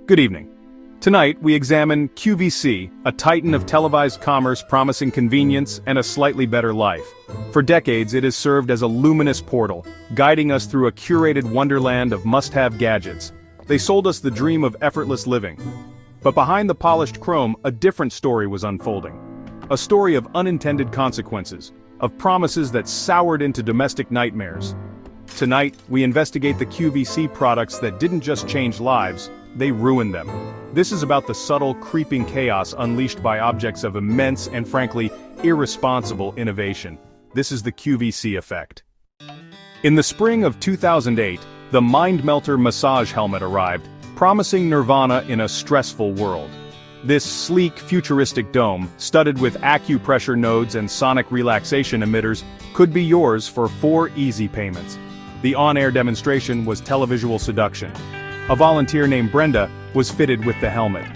Good evening. Tonight, we examine QVC, a titan of televised commerce promising convenience and a slightly better life. For decades, it has served as a luminous portal, guiding us through a curated wonderland of must-have gadgets. They sold us the dream of effortless living. But behind the polished chrome, a different story was unfolding. A story of unintended consequences, of promises that soured into domestic nightmares. Tonight, we investigate the QVC products that didn't just change lives, they ruined them. This is about the subtle, creeping chaos unleashed by objects of immense and frankly, irresponsible innovation. This is the QVC Effect. In the spring of 2008, the Mind Melter massage helmet arrived, promising nirvana in a stressful world. This sleek, futuristic dome, studded with acupressure nodes and sonic relaxation emitters, could be yours for 4 easy payments. The on-air demonstration was televisual seduction. A volunteer named Brenda was fitted with the helmet.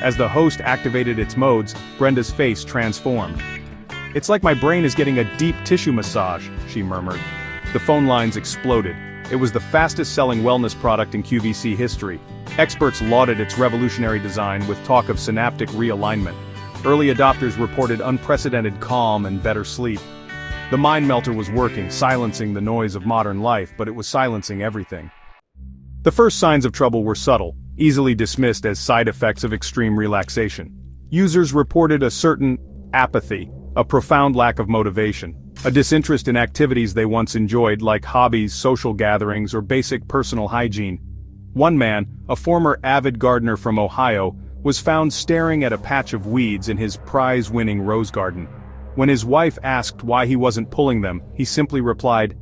As the host activated its modes, Brenda's face transformed. "It's like my brain is getting a deep tissue massage," she murmured. The phone lines exploded. It was the fastest-selling wellness product in QVC history. Experts lauded its revolutionary design with talk of synaptic realignment. Early adopters reported unprecedented calm and better sleep. The Mind Melter was working, silencing the noise of modern life, but it was silencing everything. The first signs of trouble were subtle, easily dismissed as side effects of extreme relaxation. Users reported a certain apathy, a profound lack of motivation, a disinterest in activities they once enjoyed like hobbies, social gatherings, or basic personal hygiene. One man, a former avid gardener from Ohio, was found staring at a patch of weeds in his prize-winning rose garden. When his wife asked why he wasn't pulling them, he simply replied,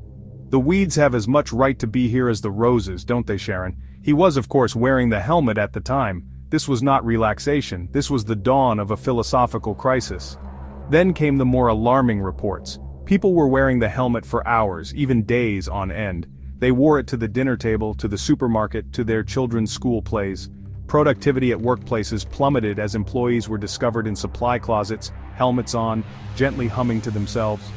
"The weeds have as much right to be here as the roses, don't they, Sharon?" He was, of course, wearing the helmet at the time. This was not relaxation, this was the dawn of a philosophical crisis. Then came the more alarming reports. People were wearing the helmet for hours, even days on end. They wore it to the dinner table, to the supermarket, to their children's school plays. Productivity at workplaces plummeted as employees were discovered in supply closets, helmets on, gently humming to themselves.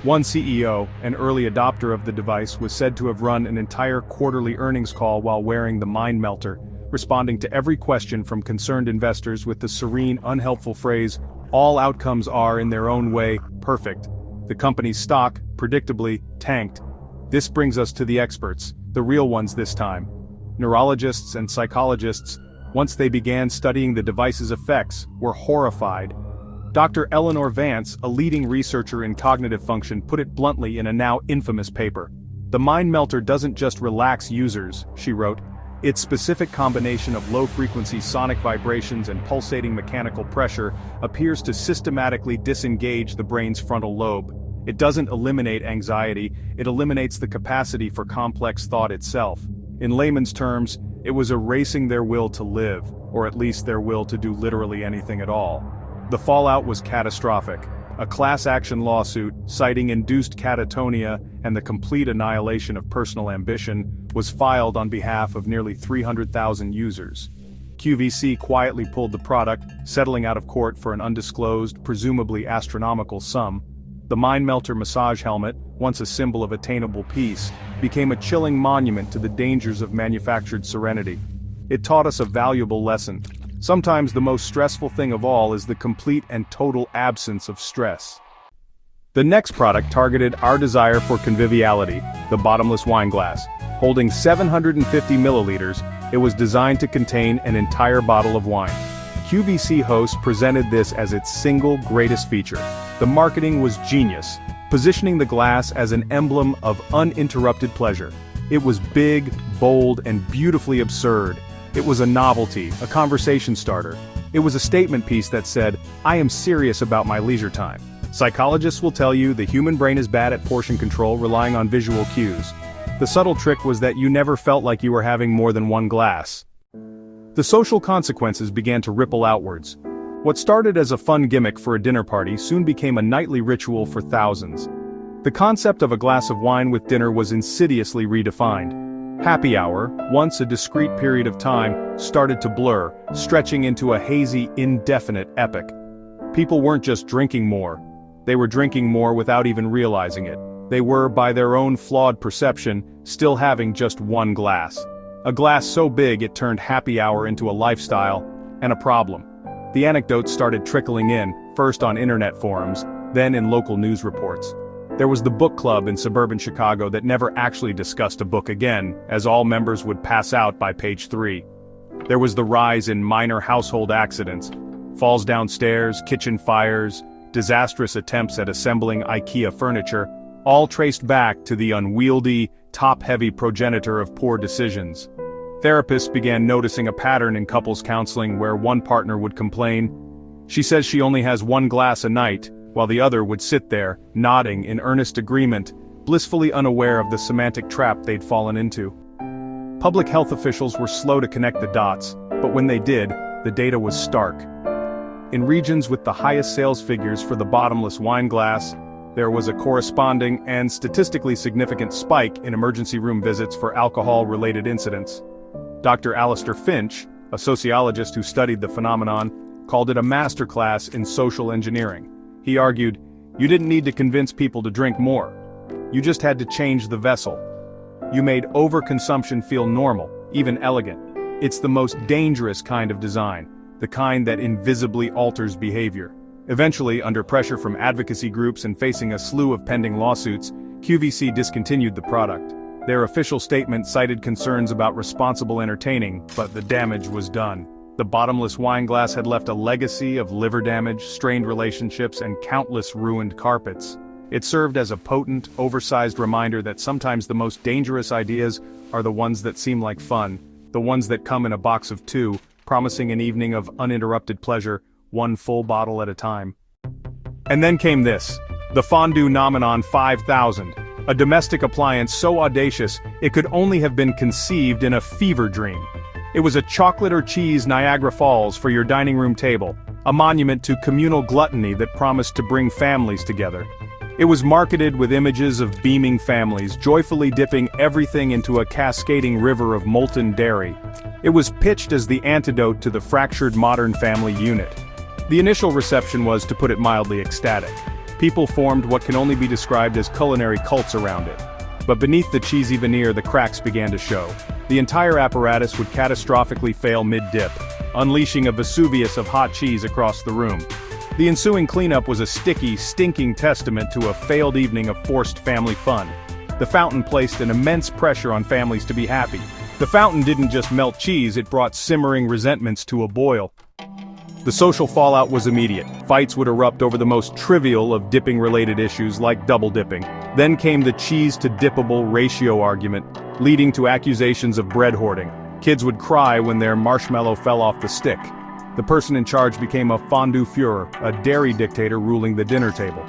One CEO, an early adopter of the device, was said to have run an entire quarterly earnings call while wearing the Mind Melter, responding to every question from concerned investors with the serene, unhelpful phrase, "All outcomes are, in their own way, perfect." The company's stock, predictably, tanked. This brings us to the experts, the real ones this time. Neurologists and psychologists, once they began studying the device's effects, were horrified. Dr. Eleanor Vance, a leading researcher in cognitive function, put it bluntly in a now infamous paper. "The Mind Melter doesn't just relax users," she wrote. "Its specific combination of low-frequency sonic vibrations and pulsating mechanical pressure appears to systematically disengage the brain's frontal lobe. It doesn't eliminate anxiety, it eliminates the capacity for complex thought itself. In layman's terms, it was erasing their will to live, or at least their will to do literally anything at all." The fallout was catastrophic. A class action lawsuit, citing induced catatonia and the complete annihilation of personal ambition, was filed on behalf of nearly 300,000 users. QVC quietly pulled the product, settling out of court for an undisclosed, presumably astronomical sum. The Mind Melter massage helmet, once a symbol of attainable peace, became a chilling monument to the dangers of manufactured serenity. It taught us a valuable lesson. Sometimes the most stressful thing of all is the complete and total absence of stress. The next product targeted our desire for conviviality, the bottomless wine glass. Holding 750 milliliters, it was designed to contain an entire bottle of wine. QVC hosts presented this as its single greatest feature. The marketing was genius, positioning the glass as an emblem of uninterrupted pleasure. It was big, bold, and beautifully absurd. It was a novelty, a conversation starter. It was a statement piece that said, "I am serious about my leisure time." Psychologists will tell you the human brain is bad at portion control, relying on visual cues. The subtle trick was that you never felt like you were having more than one glass. The social consequences began to ripple outwards. What started as a fun gimmick for a dinner party soon became a nightly ritual for thousands. The concept of a glass of wine with dinner was insidiously redefined. Happy hour, once a discrete period of time, started to blur, stretching into a hazy, indefinite epoch. People weren't just drinking more. They were drinking more without even realizing it. They were, by their own flawed perception, still having just one glass. A glass so big it turned happy hour into a lifestyle, and a problem. The anecdotes started trickling in, first on internet forums, then in local news reports. There was the book club in suburban Chicago that never actually discussed a book again, as all members would pass out by page 3. There was the rise in minor household accidents, falls downstairs, kitchen fires, disastrous attempts at assembling IKEA furniture, all traced back to the unwieldy, top-heavy progenitor of poor decisions. Therapists began noticing a pattern in couples counseling where one partner would complain, "She says she only has one glass a night," while the other would sit there, nodding in earnest agreement, blissfully unaware of the semantic trap they'd fallen into. Public health officials were slow to connect the dots, but when they did, the data was stark. In regions with the highest sales figures for the bottomless wine glass, there was a corresponding and statistically significant spike in emergency room visits for alcohol-related incidents. Dr. Alistair Finch, a sociologist who studied the phenomenon, called it a masterclass in social engineering. He argued, "You didn't need to convince people to drink more. You just had to change the vessel. You made overconsumption feel normal, even elegant. It's the most dangerous kind of design, the kind that invisibly alters behavior." Eventually, under pressure from advocacy groups and facing a slew of pending lawsuits, QVC discontinued the product. Their official statement cited concerns about responsible entertaining, but the damage was done. The bottomless wine glass had left a legacy of liver damage, strained relationships, and countless ruined carpets. It served as a potent, oversized reminder that sometimes the most dangerous ideas are the ones that seem like fun, the ones that come in a box of 2, promising an evening of uninterrupted pleasure, one full bottle at a time. And then came this, the Fondue Nominon 5000, a domestic appliance so audacious it could only have been conceived in a fever dream. It was a chocolate or cheese Niagara Falls for your dining room table, a monument to communal gluttony that promised to bring families together. It was marketed with images of beaming families, joyfully dipping everything into a cascading river of molten dairy. It was pitched as the antidote to the fractured modern family unit. The initial reception was, to put it mildly, ecstatic. People formed what can only be described as culinary cults around it. But beneath the cheesy veneer, the cracks began to show. The entire apparatus would catastrophically fail mid-dip, unleashing a Vesuvius of hot cheese across the room. The ensuing cleanup was a sticky, stinking testament to a failed evening of forced family fun. The fountain placed an immense pressure on families to be happy. The fountain didn't just melt cheese, it brought simmering resentments to a boil. The social fallout was immediate. Fights would erupt over the most trivial of dipping-related issues like double dipping. Then came the cheese-to-dippable ratio argument, leading to accusations of bread hoarding. Kids would cry when their marshmallow fell off the stick. The person in charge became a fondue Führer, a dairy dictator ruling the dinner table.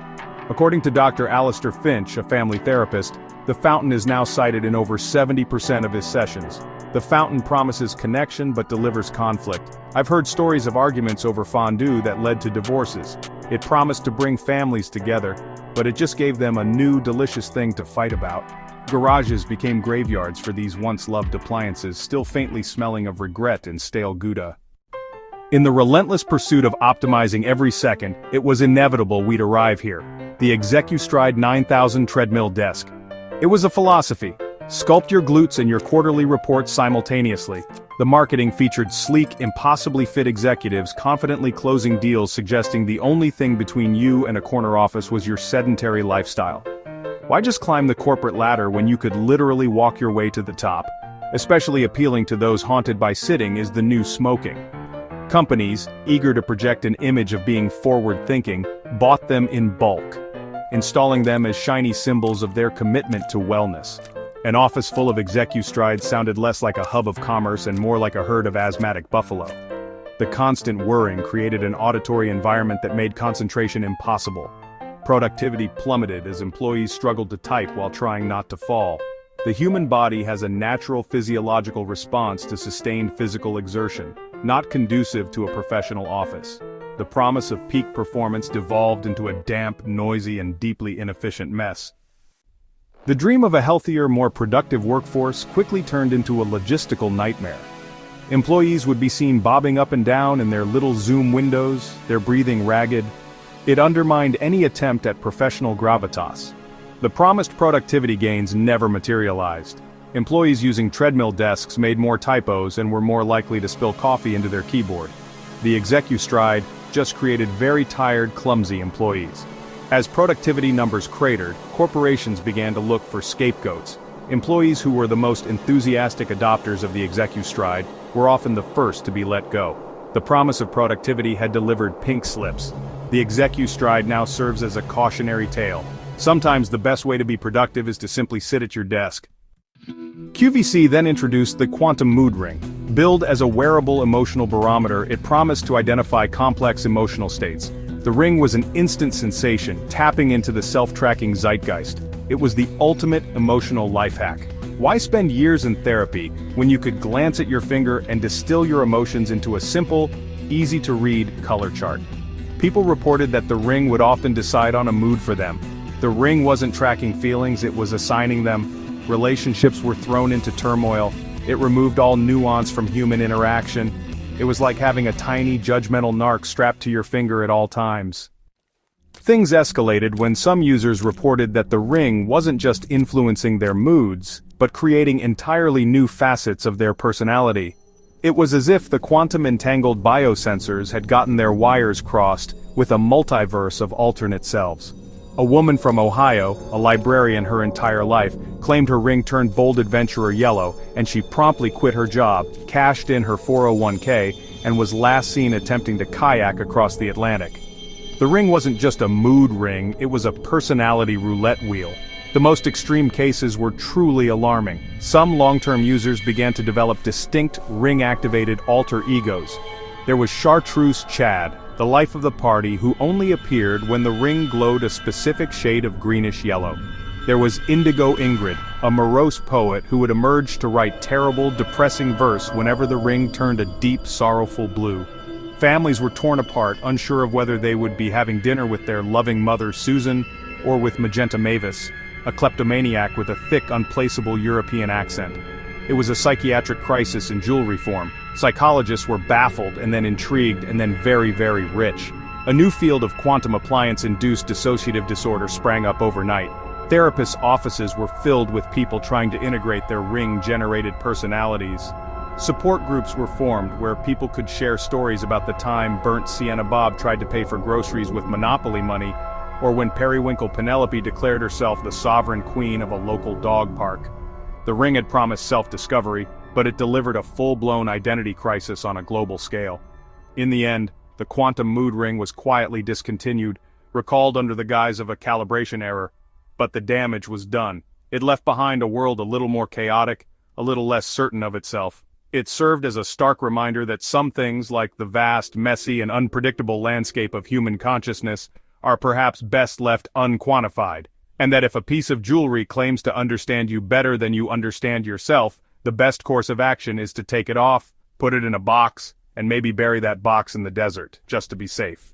According to Dr. Alistair Finch, a family therapist, the fountain is now cited in over 70% of his sessions. The fountain promises connection but delivers conflict. I've heard stories of arguments over fondue that led to divorces. It promised to bring families together, but it just gave them a new, delicious thing to fight about. Garages became graveyards for these once-loved appliances, still faintly smelling of regret and stale Gouda. In the relentless pursuit of optimizing every second, it was inevitable we'd arrive here. The ExecuStride 9000 treadmill desk. It was a philosophy. Sculpt your glutes and your quarterly reports simultaneously. The marketing featured sleek, impossibly fit executives confidently closing deals suggesting the only thing between you and a corner office was your sedentary lifestyle. Why just climb the corporate ladder when you could literally walk your way to the top? Especially appealing to those haunted by sitting is the new smoking. Companies, eager to project an image of being forward-thinking, bought them in bulk, installing them as shiny symbols of their commitment to wellness. An office full of ExecuStrides sounded less like a hub of commerce and more like a herd of asthmatic buffalo. The constant whirring created an auditory environment that made concentration impossible. Productivity plummeted as employees struggled to type while trying not to fall. The human body has a natural physiological response to sustained physical exertion, not conducive to a professional office. The promise of peak performance devolved into a damp, noisy, and deeply inefficient mess. The dream of a healthier, more productive workforce quickly turned into a logistical nightmare. Employees would be seen bobbing up and down in their little Zoom windows, their breathing ragged. It undermined any attempt at professional gravitas. The promised productivity gains never materialized. Employees using treadmill desks made more typos and were more likely to spill coffee into their keyboard. The ExecuStride just created very tired, clumsy employees. As productivity numbers cratered, corporations began to look for scapegoats. Employees who were the most enthusiastic adopters of the ExecuStride were often the first to be let go. The promise of productivity had delivered pink slips. The ExecuStride now serves as a cautionary tale. Sometimes the best way to be productive is to simply sit at your desk. QVC then introduced the Quantum Mood Ring. Billed as a wearable emotional barometer, it promised to identify complex emotional states. The ring was an instant sensation, tapping into the self-tracking zeitgeist. It was the ultimate emotional life hack. Why spend years in therapy when you could glance at your finger and distill your emotions into a simple, easy-to-read color chart? People reported that the ring would often decide on a mood for them. The ring wasn't tracking feelings, it was assigning them. Relationships were thrown into turmoil. It removed all nuance from human interaction. It was like having a tiny, judgmental narc strapped to your finger at all times. Things escalated when some users reported that the ring wasn't just influencing their moods, but creating entirely new facets of their personality. It was as if the quantum-entangled biosensors had gotten their wires crossed with a multiverse of alternate selves. A woman from Ohio, a librarian her entire life, claimed her ring turned bold adventurer yellow, and she promptly quit her job, cashed in her 401k, and was last seen attempting to kayak across the Atlantic. The ring wasn't just a mood ring, it was a personality roulette wheel. The most extreme cases were truly alarming. Some long-term users began to develop distinct ring-activated alter egos. There was Chartreuse Chad, the life of the party who only appeared when the ring glowed a specific shade of greenish yellow. There was Indigo Ingrid, a morose poet who would emerge to write terrible, depressing verse whenever the ring turned a deep, sorrowful blue. Families were torn apart, unsure of whether they would be having dinner with their loving mother Susan, or with Magenta Mavis, a kleptomaniac with a thick, unplaceable European accent. It was a psychiatric crisis in jewelry form. Psychologists were baffled and then intrigued and then very, very rich. A new field of quantum appliance-induced dissociative disorder sprang up overnight. Therapists' offices were filled with people trying to integrate their ring-generated personalities. Support groups were formed where people could share stories about the time burnt Sienna Bob tried to pay for groceries with Monopoly money, or when Periwinkle Penelope declared herself the sovereign queen of a local dog park. The ring had promised self-discovery, but it delivered a full-blown identity crisis on a global scale. In the end, the quantum mood ring was quietly discontinued, recalled under the guise of a calibration error. But the damage was done. It left behind a world a little more chaotic, a little less certain of itself. It served as a stark reminder that some things, like the vast, messy, and unpredictable landscape of human consciousness, are perhaps best left unquantified, and that if a piece of jewelry claims to understand you better than you understand yourself, the best course of action is to take it off, put it in a box, and maybe bury that box in the desert, just to be safe.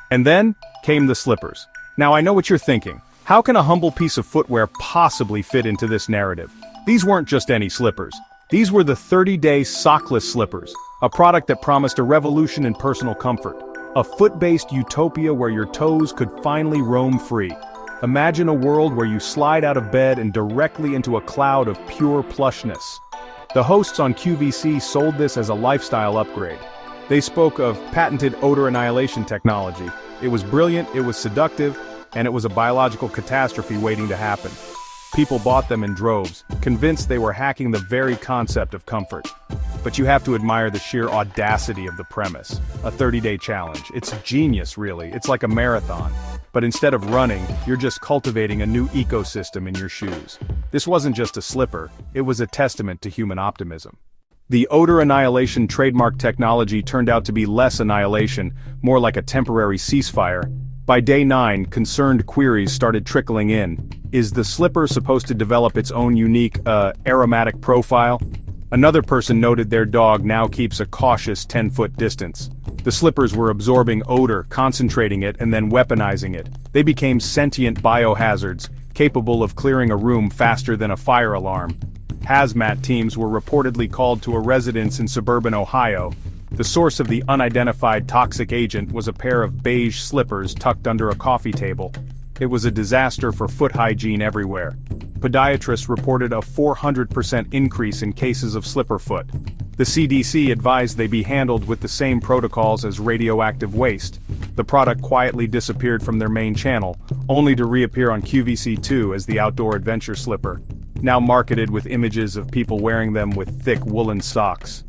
And then came the slippers. Now I know what you're thinking. How can a humble piece of footwear possibly fit into this narrative? These weren't just any slippers. These were the 30-day sockless slippers, a product that promised a revolution in personal comfort. A foot-based utopia where your toes could finally roam free. Imagine a world where you slide out of bed and directly into a cloud of pure plushness. The hosts on QVC sold this as a lifestyle upgrade. They spoke of patented odor annihilation technology. It was brilliant, it was seductive, and it was a biological catastrophe waiting to happen. People bought them in droves, convinced they were hacking the very concept of comfort. But you have to admire the sheer audacity of the premise. A 30-day challenge. It's genius, really. It's like a marathon. But instead of running, you're just cultivating a new ecosystem in your shoes. This wasn't just a slipper, it was a testament to human optimism. The odor annihilation trademark technology turned out to be less annihilation, more like a temporary ceasefire. By day 9, concerned queries started trickling in. Is the slipper supposed to develop its own unique, aromatic profile? Another person noted their dog now keeps a cautious 10-foot distance. The slippers were absorbing odor, concentrating it, and then weaponizing it. They became sentient biohazards, capable of clearing a room faster than a fire alarm. Hazmat teams were reportedly called to a residence in suburban Ohio. The source of the unidentified toxic agent was a pair of beige slippers tucked under a coffee table. It was a disaster for foot hygiene everywhere. podiatrists reported a 400% increase in cases of slipper foot. The CDC advised they be handled with the same protocols as radioactive waste. The product quietly disappeared from their main channel, only to reappear on QVC2 as the outdoor adventure slipper, now marketed with images of people wearing them with thick woolen socks.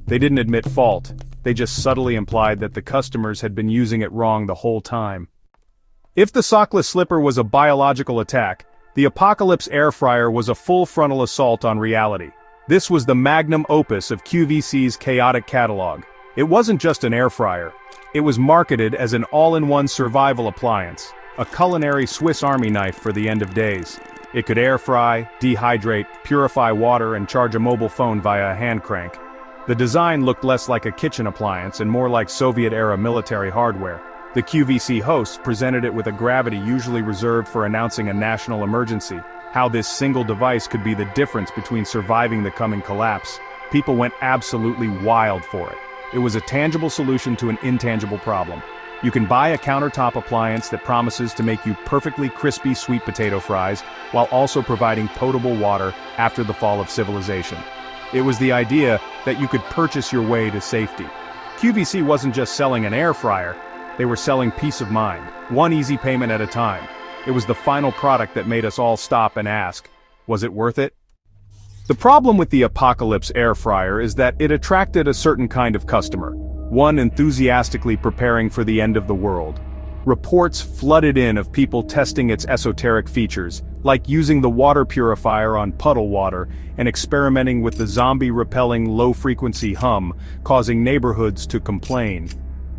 They didn't admit fault, they just subtly implied that the customers had been using it wrong the whole time. If the sockless slipper was a biological attack, the Apocalypse air fryer was a full frontal assault on reality. This was the magnum opus of QVC's chaotic catalog. It wasn't just an air fryer. It was marketed as an all-in-one survival appliance, a culinary Swiss Army knife for the end of days. It could air fry, dehydrate, purify water, and charge a mobile phone via a hand crank. The design looked less like a kitchen appliance and more like Soviet-era military hardware. The QVC hosts presented it with a gravity usually reserved for announcing a national emergency. How this single device could be the difference between surviving the coming collapse. People went absolutely wild for it. It was a tangible solution to an intangible problem. You can buy a countertop appliance that promises to make you perfectly crispy sweet potato fries, while also providing potable water after the fall of civilization. It was the idea that you could purchase your way to safety. QVC wasn't just selling an air fryer, they were selling peace of mind, one easy payment at a time. It was the final product that made us all stop and ask, was it worth it? The problem with the Apocalypse air fryer is that it attracted a certain kind of customer, one enthusiastically preparing for the end of the world. Reports flooded in of people testing its esoteric features, like using the water purifier on puddle water and experimenting with the zombie-repelling low-frequency hum, causing neighborhoods to complain.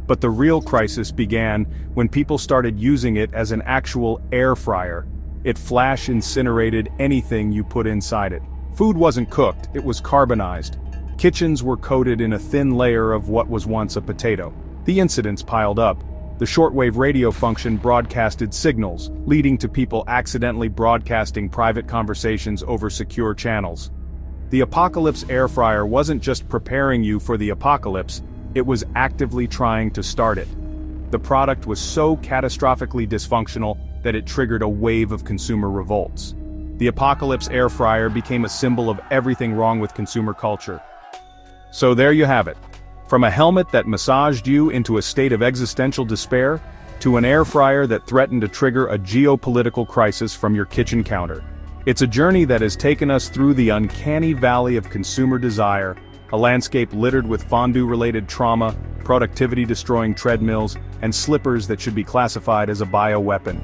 But the real crisis began when people started using it as an actual air fryer. It flash incinerated anything you put inside it. Food wasn't cooked, it was carbonized. Kitchens were coated in a thin layer of what was once a potato. The incidents piled up. The shortwave radio function broadcasted signals, leading to people accidentally broadcasting private conversations over secure channels. The Apocalypse air fryer wasn't just preparing you for the apocalypse, it was actively trying to start it. The product was so catastrophically dysfunctional that it triggered a wave of consumer revolts. The Apocalypse air fryer became a symbol of everything wrong with consumer culture. So there you have it. From a helmet that massaged you into a state of existential despair, to an air fryer that threatened to trigger a geopolitical crisis from your kitchen counter. It's a journey that has taken us through the uncanny valley of consumer desire, a landscape littered with fondue-related trauma, productivity-destroying treadmills, and slippers that should be classified as a bioweapon.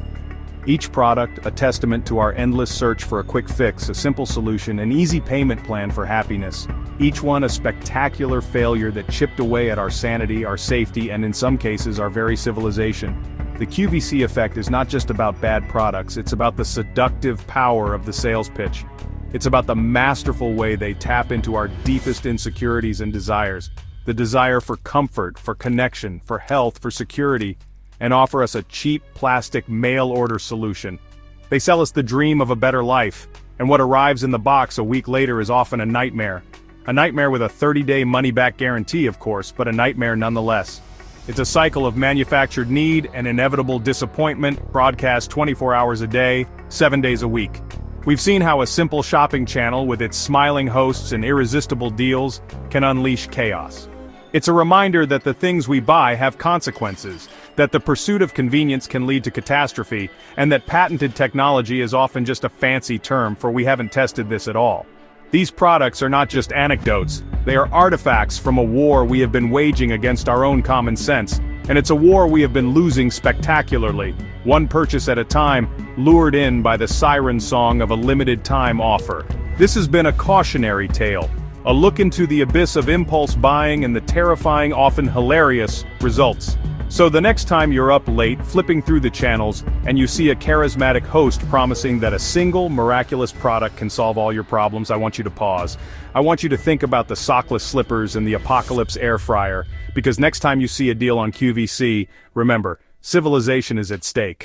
Each product, a testament to our endless search for a quick fix, a simple solution, an easy payment plan for happiness. Each one a spectacular failure that chipped away at our sanity, our safety, and in some cases our very civilization. The QVC effect is not just about bad products, it's about the seductive power of the sales pitch. It's about the masterful way they tap into our deepest insecurities and desires. The desire for comfort, for connection, for health, for security, and offer us a cheap plastic mail-order solution. They sell us the dream of a better life, and what arrives in the box a week later is often a nightmare. A nightmare with a 30-day money-back guarantee, of course, but a nightmare nonetheless. It's a cycle of manufactured need and inevitable disappointment, broadcast 24 hours a day, 7 days a week. We've seen how a simple shopping channel with its smiling hosts and irresistible deals can unleash chaos. It's a reminder that the things we buy have consequences, that the pursuit of convenience can lead to catastrophe, and that patented technology is often just a fancy term for we haven't tested this at all. These products are not just anecdotes, they are artifacts from a war we have been waging against our own common sense, and it's a war we have been losing spectacularly, one purchase at a time, lured in by the siren song of a limited time offer. This has been a cautionary tale, a look into the abyss of impulse buying and the terrifying, often hilarious, results. So the next time you're up late, flipping through the channels, and you see a charismatic host promising that a single, miraculous product can solve all your problems, I want you to pause. I want you to think about the sockless slippers and the Apocalypse air fryer, because next time you see a deal on QVC, remember, civilization is at stake.